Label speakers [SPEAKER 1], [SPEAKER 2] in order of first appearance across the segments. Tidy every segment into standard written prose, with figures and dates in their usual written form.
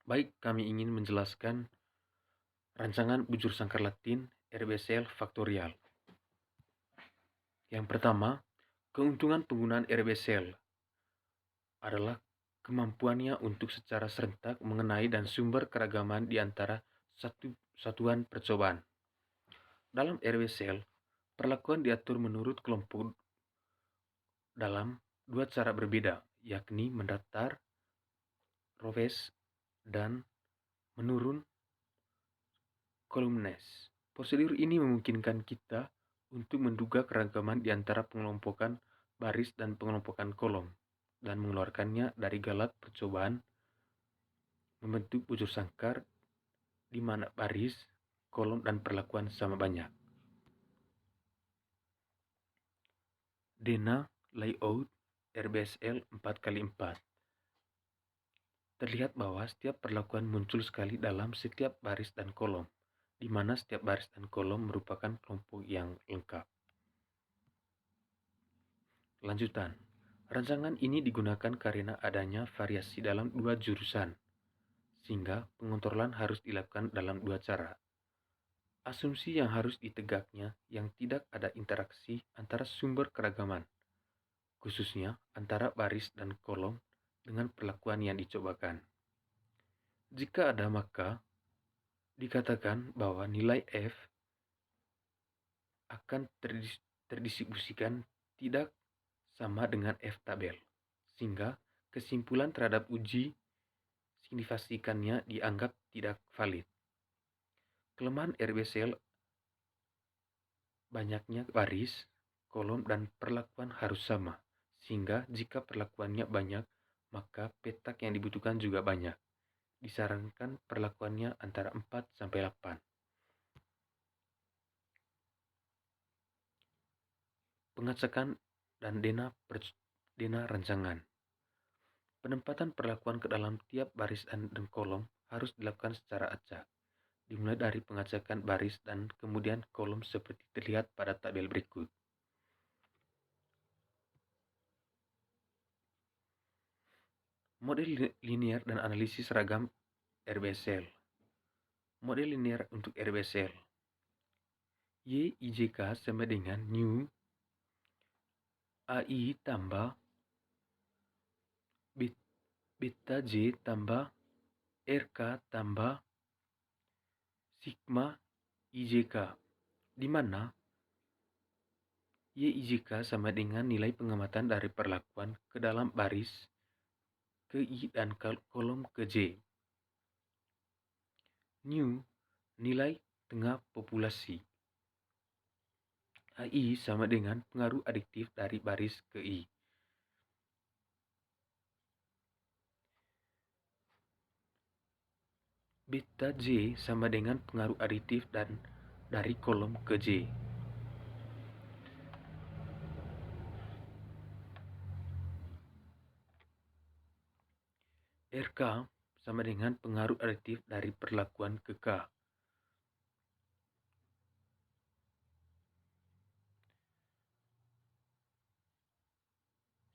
[SPEAKER 1] Baik, kami ingin menjelaskan rancangan bujur sangkar Latin RBCL faktorial. Yang pertama, keuntungan penggunaan RBCL adalah kemampuannya untuk secara serentak mengenai dan sumber keragaman di antara satuan percobaan. Dalam RBCL, perlakuan diatur menurut kelompok dalam dua cara berbeda, yakni mendatar, Roves, dan menurun, columnes. Prosedur ini memungkinkan kita untuk menduga keragaman di antara pengelompokan baris dan pengelompokan kolom, dan mengeluarkannya dari galat percobaan membentuk bujur sangkar di mana baris, kolom, dan perlakuan sama banyak. Dena layout RBSL 4x4. Terlihat bahwa setiap perlakuan muncul sekali dalam setiap baris dan kolom, di mana setiap baris dan kolom merupakan kelompok yang lengkap. Lanjutan, rancangan ini digunakan karena adanya variasi dalam dua jurusan, sehingga pengontrolan harus dilakukan dalam dua cara. Asumsi yang harus ditegaknya yang tidak ada interaksi antara sumber keragaman, khususnya antara baris dan kolom dengan perlakuan yang dicobakan. Jika ada, maka dikatakan bahwa nilai F akan terdistribusikan tidak sama dengan F tabel, sehingga kesimpulan terhadap uji signifikannya dianggap tidak valid. Kelemahan RBCL banyaknya baris, kolom, dan perlakuan harus sama, sehingga jika perlakuannya banyak, maka petak yang dibutuhkan juga banyak. Disarankan perlakuannya antara 4-8. Pengacakan dan dena rancangan. Penempatan perlakuan ke dalam tiap baris dan kolom harus dilakukan secara acak, dimulai dari pengacakan baris dan kemudian kolom seperti terlihat pada tabel berikut. Model linear dan analisis ragam RBCL. Model linear untuk RBCL. YIJK sama dengan new AI tambah beta J tambah RK tambah sigma IJK, di mana YIJK sama dengan nilai pengamatan dari perlakuan ke dalam baris, ke I dan kolom ke J. New, nilai tengah populasi. AI sama dengan pengaruh adiktif dari baris ke I. Beta J sama dengan pengaruh aditif dan dari kolom ke J. RK sama dengan pengaruh aditif dari perlakuan ke K.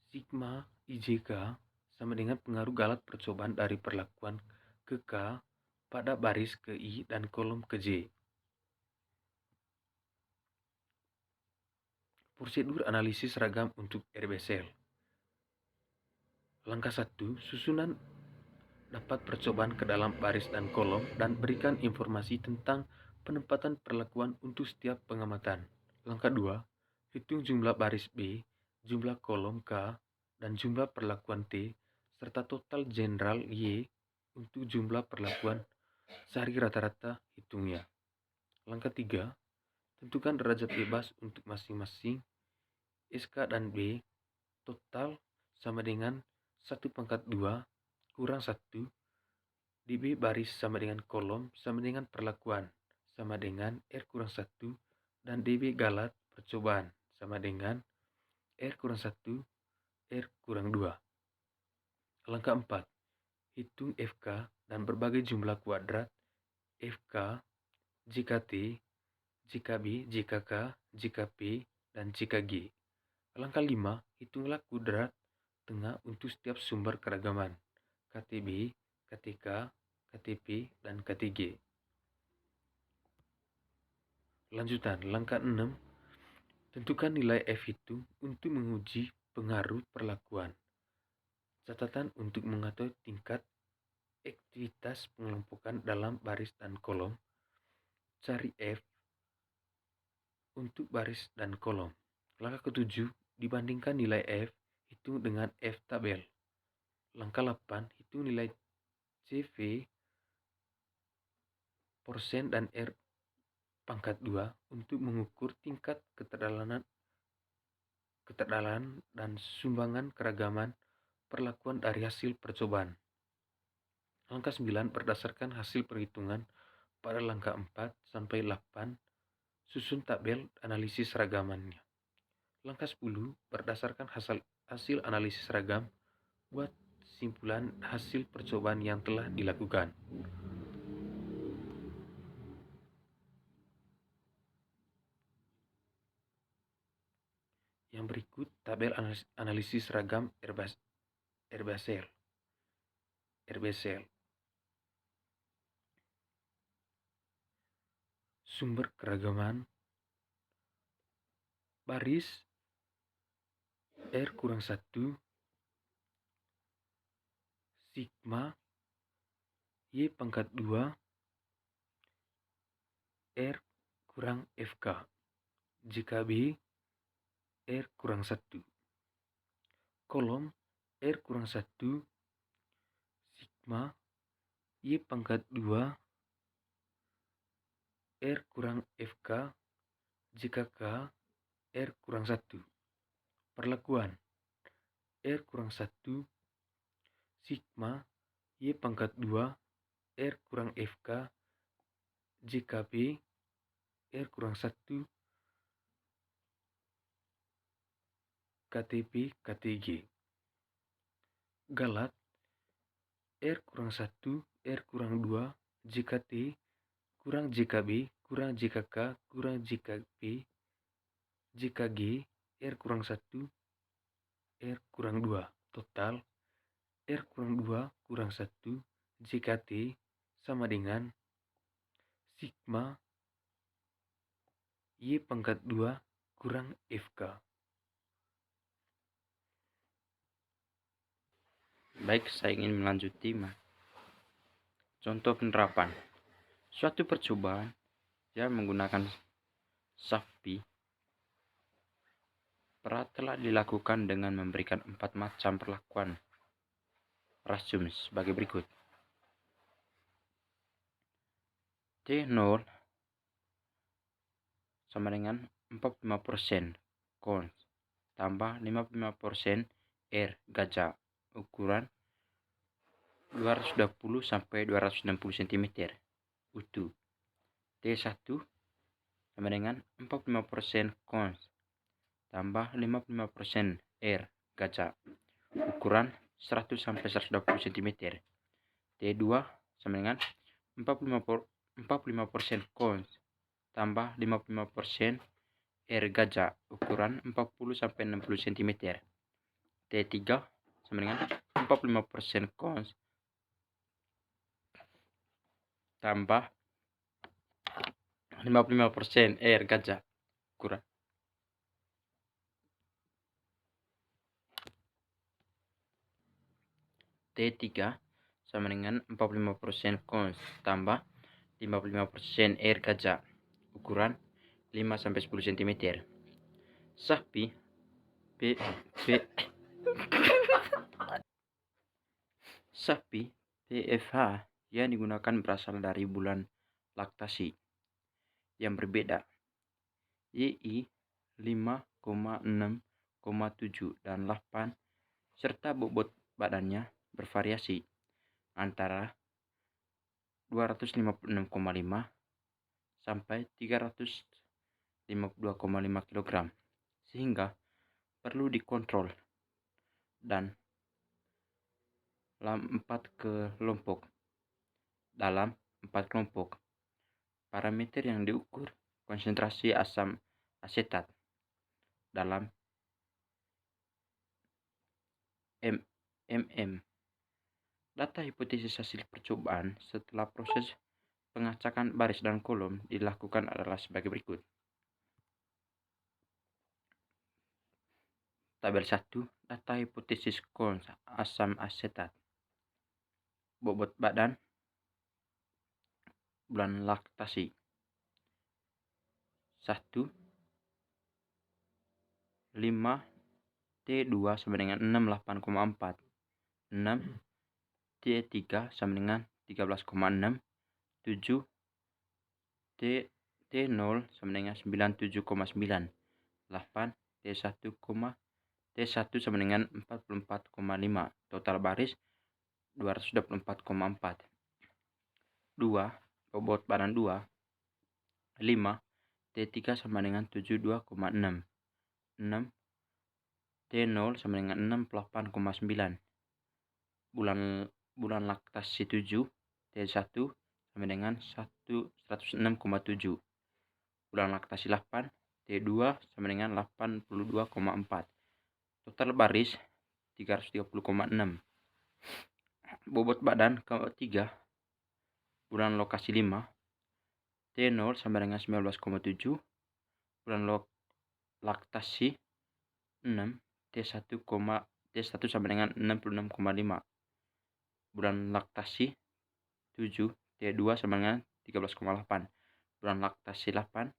[SPEAKER 1] Sigma IJK sama dengan pengaruh galat percobaan dari perlakuan ke K pada baris ke I dan kolom ke J. Prosedur analisis ragam untuk RBCL. Langkah 1, susunan dapat percobaan ke dalam baris dan kolom dan berikan informasi tentang penempatan perlakuan untuk setiap pengamatan. Langkah 2, hitung jumlah baris B, jumlah kolom K, dan jumlah perlakuan T, serta total general Y untuk jumlah perlakuan sehari rata-rata hitungnya. Langkah 3, tentukan derajat bebas untuk masing-masing SK dan B, total sama dengan 1/2 kurang 1, dB baris sama dengan kolom sama dengan perlakuan sama dengan R kurang 1, dan dB galat percobaan sama dengan R kurang 1, R kurang 2. Langkah 4, hitung FK dan berbagai jumlah kuadrat FK, JKT, JKB, JKK, JKP, dan JKG. Langkah 5, hitunglah kuadrat tengah untuk setiap sumber keragaman KTB, KTK, KTP, dan KTG. Lanjutan, langkah 6, tentukan nilai F hitung untuk menguji pengaruh perlakuan. Catatan untuk mengatur tingkat aktivitas pengelompokan dalam baris dan kolom. Cari F untuk baris dan kolom. Langkah ke-7, dibandingkan nilai F hitung dengan F tabel. Langkah 8, hitung nilai CV % dan R pangkat 2 untuk mengukur tingkat keterdalan dan sumbangan keragaman perlakuan dari hasil percobaan. Langkah 9, berdasarkan hasil perhitungan pada langkah 4 sampai 8, susun tabel analisis ragamannya. Langkah 10, berdasarkan hasil analisis ragam, buat simpulan hasil percobaan yang telah dilakukan. Yang berikut tabel analisis ragam RBASEL. Sumber keragaman baris R-1 sigma Y pangkat 2 R kurang FK jika B R-1. Kolom R-1 sigma Y pangkat 2 R kurang FK jika K R-1. Perlakuan R-1 sigma Y pangkat 2 R kurang FK jika B R-1 KTP KTG. Galat R-1 R-2 jika T kurang jika B kurang jika K kurang jika B jika G R-1 R-2. Total R-2 kurang 1 jika T sama dengan sigma Y pangkat 2 kurang FK.
[SPEAKER 2] Baik, saya ingin melanjuti contoh penerapan. Suatu percobaan yang menggunakan SAFP telah dilakukan dengan memberikan 4 macam perlakuan rasium sebagai berikut. T0 sama dengan 45% cons tambah 55% R gajah ukuran 220 sampai 260 cm utuh. T1 sama dengan 45% cons tambah 55% R gajah ukuran 100 sampai 120 cm. T2 sama dengan 45% cons tambah 55% R gajah ukuran 40 sampai 60 cm. T3 sama dengan 45% cons tambah 55% R gajah ukuran T3 sama dengan 45% cons tambah 55% R gajah ukuran 5 sampai 10 cm. SAFP SAFP PFH yang digunakan berasal dari bulan laktasi yang berbeda, YI 5,6,7 dan 8 serta bobot badannya bervariasi antara 256,5 sampai 352,5 kg sehingga perlu dikontrol dan dalam 4 kelompok. Parameter yang diukur konsentrasi asam asetat dalam mm Data hipotesis hasil percobaan setelah proses pengacakan baris dan kolom dilakukan adalah sebagai berikut. Tabel 1, data hipotesis Kohn asam asetat. Bobot badan, bulan laktasi. 1, 5, T2 sama dengan 68,4. 6, T3 sama dengan 13,6. 7, T0 sama dengan 97,9. 8, T1 sama dengan 44,5. Total baris 224,4. 2, bobot badan 2. 5, T3 sama dengan 72,6. 6, T0 sama dengan 68,9. Bulan laktasi 7, T1 sama dengan 106,7. Bulan laktasi 8, T2 sama dengan 82,4. Total baris 330,6. Bobot badan ke-3, bulan lokasi 5, T0 sama dengan 19,7. Bulan laktasi 6, T1 sama dengan 66,5. Bulan laktasi 7, T2 sama dengan 13,8. Bulan laktasi 8,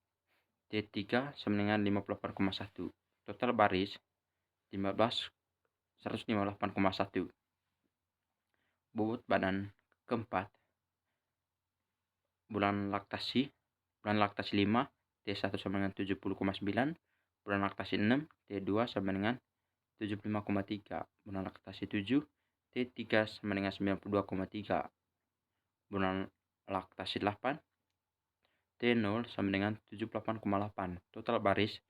[SPEAKER 2] T3 sama dengan 58,1. Total baris 158,1. Bobot badan ke-4, bulan laktasi 5, T1 sama dengan 70,9. Bulan laktasi 6, T2 sama dengan 75,3. Bulan laktasi 7, T3 sama dengan 92,3. Bulan laktasi 8, T0 sama dengan 78,8. Total baris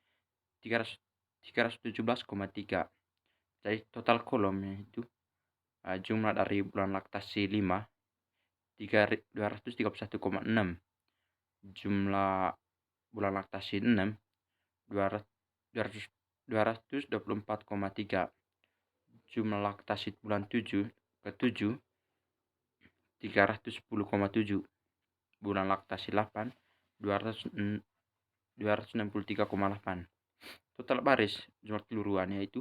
[SPEAKER 2] 317,3. Jadi total kolomnya itu jumlah dari bulan laktasi 5 231,6. Jumlah bulan laktasi 6 224,3. Jumlah laktasi bulan 7 ke-7 310,7. Bulan laktasi 8 263,8. Total baris jumlah keseluruhannya itu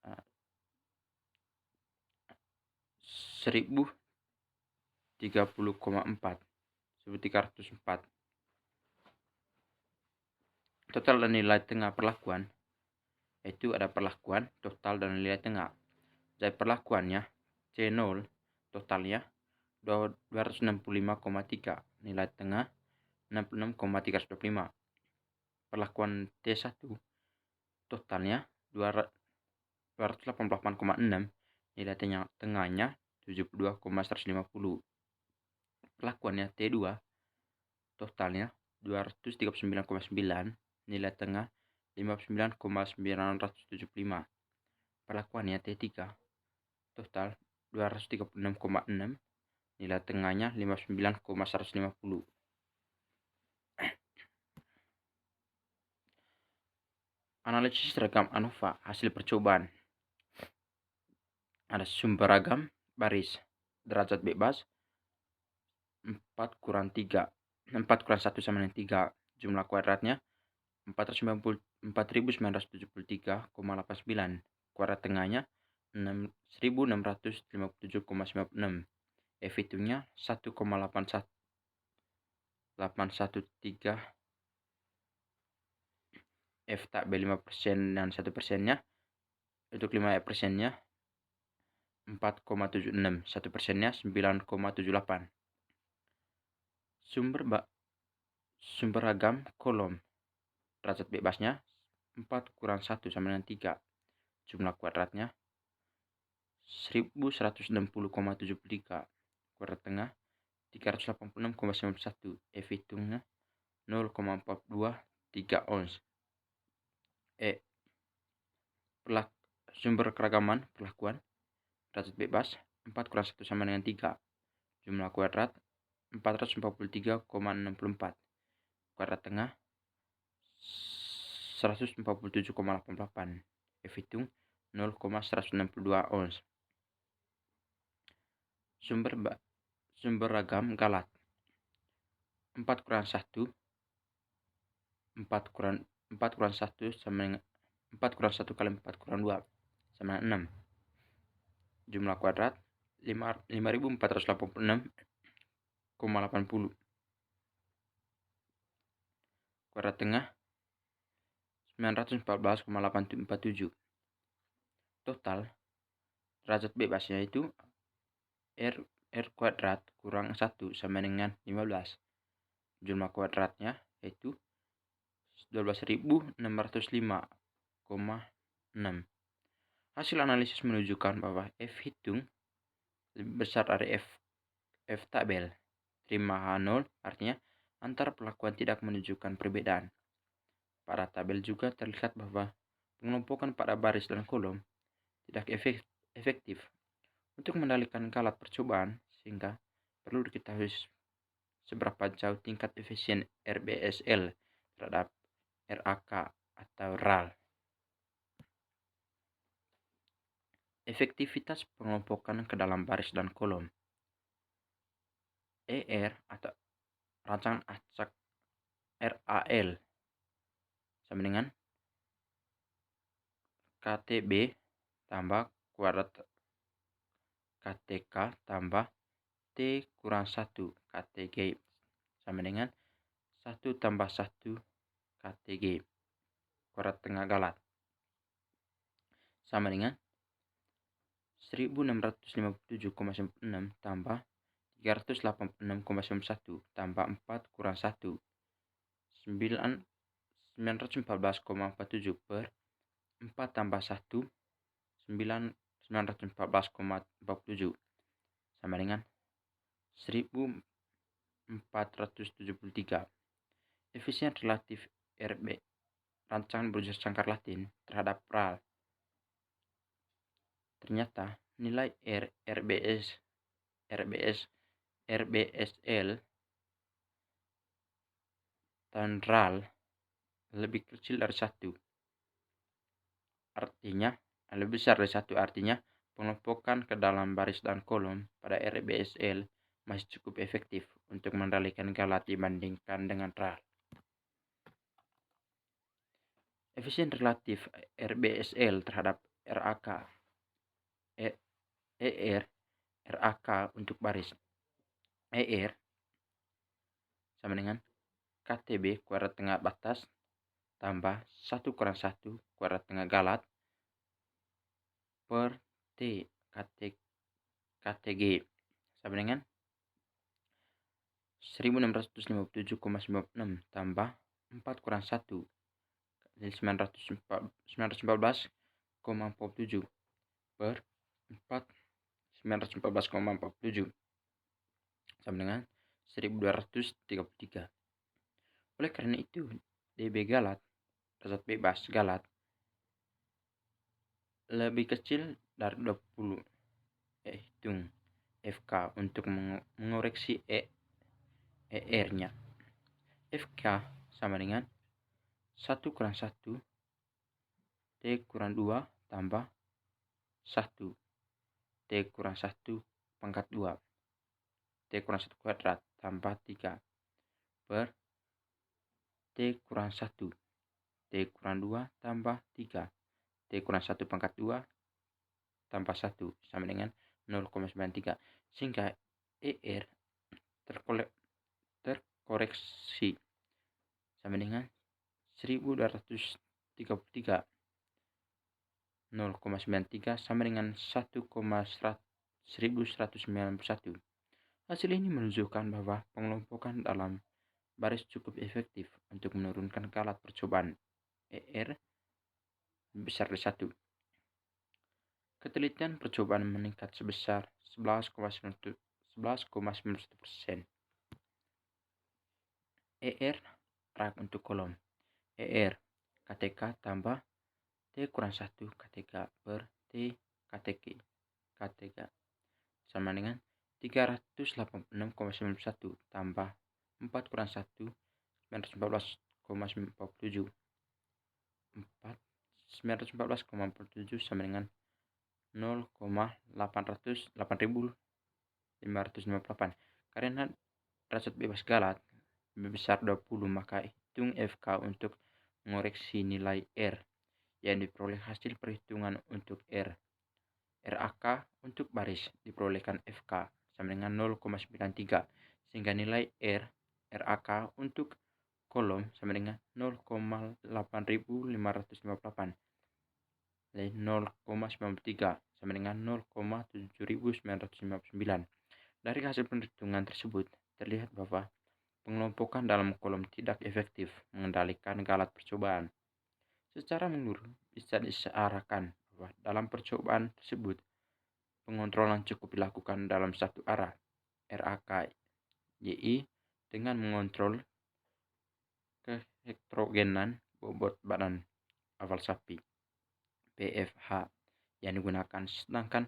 [SPEAKER 2] 1030,4. 1304. Total dan nilai tengah perlakuan, yaitu ada perlakuan, total, dan nilai tengah. Jadi perlakuannya C0 totalnya 265,3, nilai tengah 66,325. Perlakuan T1 totalnya 288,6, nilai tengahnya 72,150. Perlakuannya T2 totalnya 239,9, nilai tengah 59,975. Perlakuannya T3 total 236,6, nilai tengahnya 59,150. Analisis ragam ANOVA hasil percobaan. Ada sumber ragam baris derajat bebas 4 kurang 1 sama dengan 3. Jumlah kuadratnya 494.973,89. Kuadrat tengahnya 1657,96. F hitungnya 1,813. F tak B 5% dan 1%-nya. Untuk 5%-nya 4,76. 1%-nya 9,78. Sumber ragam kolom derajat bebasnya 4 kurang 1 sama dengan 3. Jumlah kuadratnya 1160,73. Kuadrat tengah 386,91. F hitungnya 0,423 ons. Sumber keragaman perlakuan derajat bebas 4 kurang 1 sama dengan 3. Jumlah kuadrat 443,64. Kuadrat tengah 147,88. F hitung 0,162 ons. Sumber ragam galat. 4 kurang 1 sama dengan 4 kurang 1 kali 4 kurang 2 sama dengan 6. Jumlah kuadrat 5486,80. Kuadrat tengah 914,847. Total derajat bebasnya itu R kuadrat kurang 1 sama dengan 15. Jumlah kuadratnya yaitu 12.605,6. Hasil analisis menunjukkan bahwa F hitung lebih besar dari F tabel. Terima H0 artinya antara perlakuan tidak menunjukkan perbedaan. Pada tabel juga terlihat bahwa pengelompokan pada baris dan kolom tidak efektif untuk mengendalikan galat percobaan, sehingga perlu diketahui seberapa jauh tingkat efisien RBSL terhadap RAK atau RAL. Efektivitas pengelompokan ke dalam baris dan kolom. ER atau rancangan acak RAL sama dengan KTB tambah kuadrat KTK tambah T kurang 1 KTG sama dengan 1 tambah 1 KTG kuadrat tengah galat sama dengan 1657,6 tambah 386,91 tambah 4 kurang 1 914,47 per 4 tambah 1 914,47 sama dengan 1473. Efisien relatif RB rancangan berujar sangkar Latin terhadap RAL. Ternyata nilai RBSL dan RAL lebih kecil dari 1. Artinya, lebih besar dari 1 artinya pengelompokan ke dalam baris dan kolom pada RBSL masih cukup efektif untuk mengendalikan galat dibandingkan dengan RAL. Efisien relatif RBSL terhadap RAK ER RAK untuk baris ER sama dengan KTB kuadrat tengah batas tambah 1 kurang 1 kuadrat tengah galat per T KTG sama dengan 1657,96 tambah 4 kurang 1 dari 914,47 per 4 914,47 sama dengan 1233. Oleh karena itu, DB galat, derajat bebas galat, lebih kecil dari 20. Hitung FK untuk mengoreksi ER-nya. FK sama dengan 1 kurang 1 T kurang 2 tambah 1 T kurang 1 pangkat 2 T kurang 1 kuadrat tambah 3 per T kurang 1 T kurang 2 tambah 3 T kurang 1 pangkat 2 tambah 1 sama dengan 0,93, sehingga ER terkoreksi sama dengan 1233. 0,93 sama dengan 1,1191. Hasil ini menunjukkan bahwa pengelompokan dalam baris cukup efektif untuk menurunkan galat percobaan ER besar dari 1. Ketelitian percobaan meningkat sebesar 11,91%. ER rak untuk kolom. ER KTK tambah T kurang 1 KTK per T KTK sama dengan 386,91 tambah 4 kurang 1 914,47 914,47 sama dengan 0,800 558. Karena derajat bebas galat lebih besar 20, maka hitung FK untuk mengoreksi nilai R yang diperoleh hasil perhitungan untuk R. RAK untuk baris diperolehkan FK sama dengan 0,93, sehingga nilai RAK untuk kolom sama dengan 0,8558 dan 0,93 sama dengan 0,7959. Dari hasil perhitungan tersebut terlihat bahwa pengelompokan dalam kolom tidak efektif mengendalikan galat percobaan. Secara menyeluruh bisa disearakan bahwa dalam percobaan tersebut pengontrolan cukup dilakukan dalam satu arah, RAK YI, dengan mengontrol keheterogenan bobot badan awal sapi BFH yang digunakan, sedangkan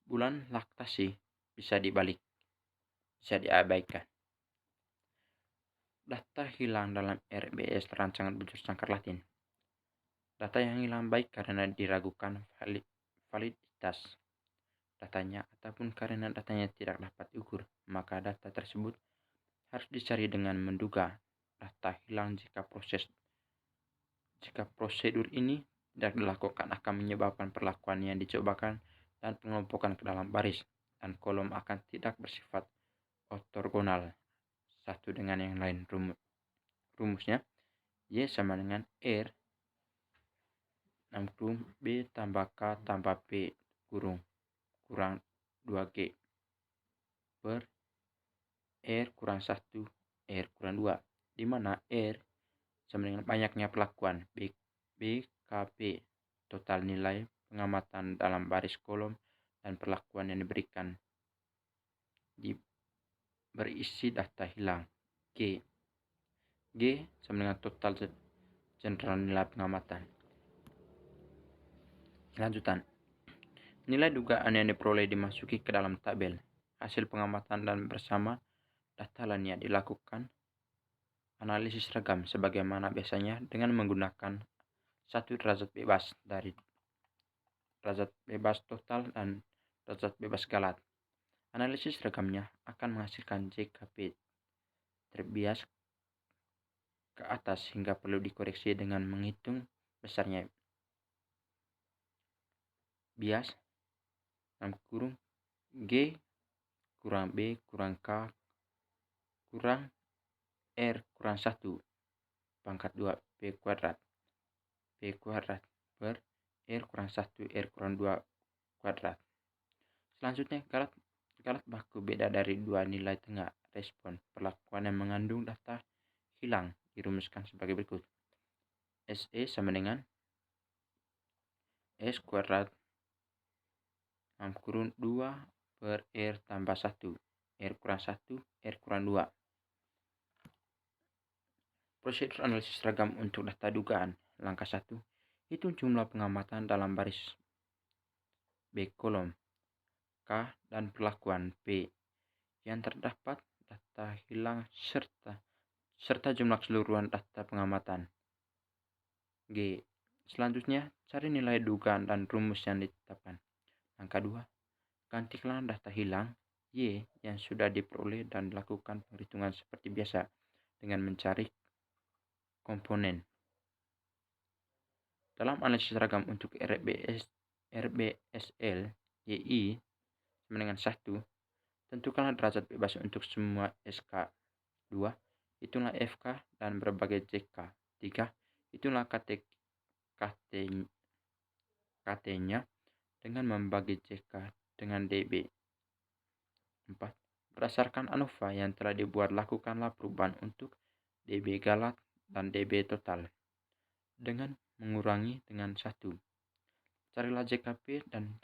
[SPEAKER 2] bulan laktasi bisa diabaikan. Data hilang dalam RBS rancangan berjurusangkar Latin. Data yang hilang baik karena diragukan validitas datanya ataupun karena datanya tidak dapat diukur, maka data tersebut harus dicari dengan menduga data hilang jika prosedur ini tidak dilakukan akan menyebabkan perlakuan yang dicobakan dan pengelompokan ke dalam baris dan kolom akan tidak bersifat ortogonal satu dengan yang lain. Rumusnya Y sama dengan R 60 B tambah K tambah P kurang 2G per R kurang 1 R kurang 2, di mana R sama dengan banyaknya perlakuan BKP, total nilai pengamatan dalam baris kolom dan perlakuan yang diberikan berisi data hilang. G sama dengan total general nilai pengamatan. Lanjutan. Nilai dugaan yang diperoleh dimasuki ke dalam tabel hasil pengamatan dan bersama data lainnya dilakukan analisis seragam sebagaimana biasanya dengan menggunakan satu derajat bebas dari derajat bebas total dan derajat bebas galat. Analisis seragamnya akan menghasilkan JKP terbias ke atas hingga perlu dikoreksi dengan menghitung besarnya bias dalam kurung G kurang B kurang K kurang R kurang 1 pangkat 2 P kuadrat per R kurang 1 R kurang 2 kuadrat. Selanjutnya galat baku beda dari dua nilai tengah respon perlakuan yang mengandung data hilang dirumuskan sebagai berikut. SE sama dengan S kuadrat 2 per R tambah 1 R kurang 1 R kurang 2. Prosedur analisis seragam untuk data dugaan. Langkah 1. Hitung jumlah pengamatan dalam baris B kolom K dan perlakuan P yang terdapat data hilang serta jumlah keseluruhan data pengamatan. G. Selanjutnya, cari nilai dugaan dan rumus yang ditetapkan. Langkah 2. Gantikan data hilang Y yang sudah diperoleh dan lakukan perhitungan seperti biasa dengan mencari komponen. Dalam analisis seragam untuk RBSL YI sama dengan 1, tentukanlah derajat bebas untuk semua SK. 2. Hitunglah FK dan berbagai JK. 3. Hitunglah KT-nya dengan membagi JK dengan DB. 4. Berdasarkan ANOVA yang telah dibuat, lakukanlah perubahan untuk DB galat dan DB total dengan mengurangi dengan 1. Carilah JKP dan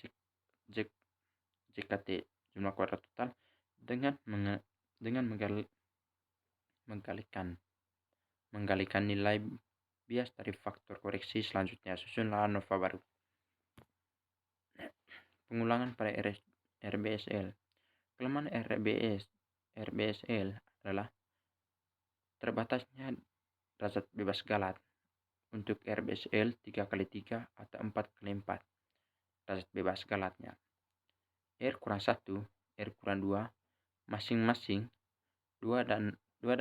[SPEAKER 2] JKT jumlah kuadrat total dengan menggalikan nilai bias dari faktor koreksi. Selanjutnya susunlah ANOVA baru. Pengulangan pada RBSL. Kelemahan RBSL adalah terbatasnya derajat bebas galat. Untuk RBSL 3x3 atau 4x4 derajat bebas galatnya. R kurang 1 R kurang 2, masing-masing 2 dan 6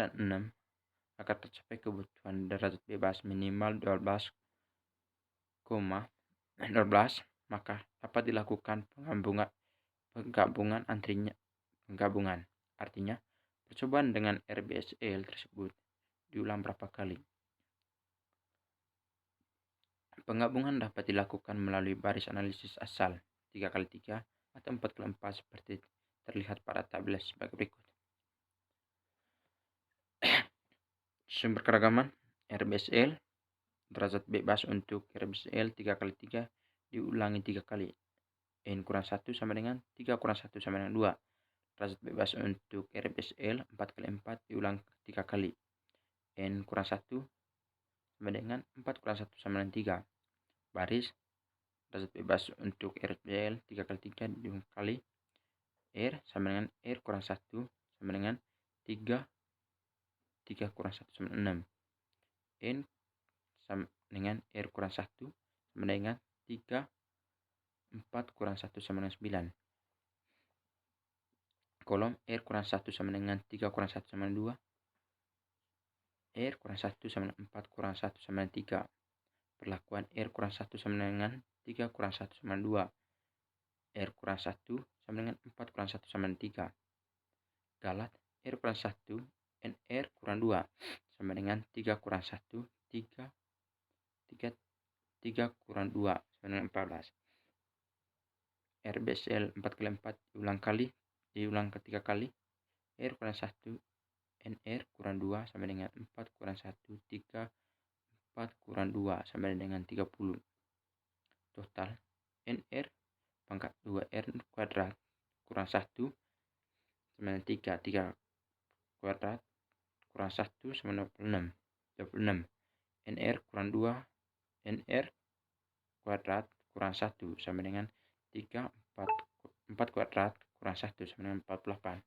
[SPEAKER 2] akan tercapai kebutuhan derajat bebas minimal 12, maka dapat dilakukan penggabungan. Artinya, percobaan dengan RBSL tersebut diulang berapa kali. Penggabungan dapat dilakukan melalui baris analisis asal 3x3 atau 4x4 seperti terlihat pada tabel sebagai berikut. Sumber keragaman RBSL, derajat bebas untuk RBSL 3x3 diulangi 3 kali. N kurang 1 sama dengan 3 kurang 1 sama dengan 2. Derajat bebas untuk RBSL 4x4 diulang 3 kali. N kurang 1 sama dengan 4 kurang 1 sama dengan 3. Baris derajat bebas untuk RBSL 3x3 diulang kali. R sama dengan R kurang 1 sama dengan 3 kurang 1 sama dengan 6. N sama dengan R kurang 1 sama dengan 3 4 kurang 1 sama dengan 9. Kolom R kurang 1 sama dengan 3 kurang 1 sama dengan 2. R kurang 1 sama dengan 4 kurang 1 sama dengan 3. Perlakuan R kurang 1 sama dengan 3 kurang 1 sama dengan 2. R kurang 1 sama dengan 4 kurang 1 sama dengan 3. Galat R kurang 1 NR kurang 2 sama dengan 3 kurang 1 3 kurang 2 sama dengan 14. RBSL 4x4 diulang ketiga kali. R kurang 1 NR kurang 2 sama dengan 4 kurang 1 3 4 kurang 2 sama dengan 30. Total NR pangkat 2R kuadrat kurang 1 sama dengan 3 kuadrat kurang 1 sama dengan 26. NR kurang 2 NR kuadrat kurang 1 sama dengan 3 4 kuadrat kurang 1 sama dengan 48.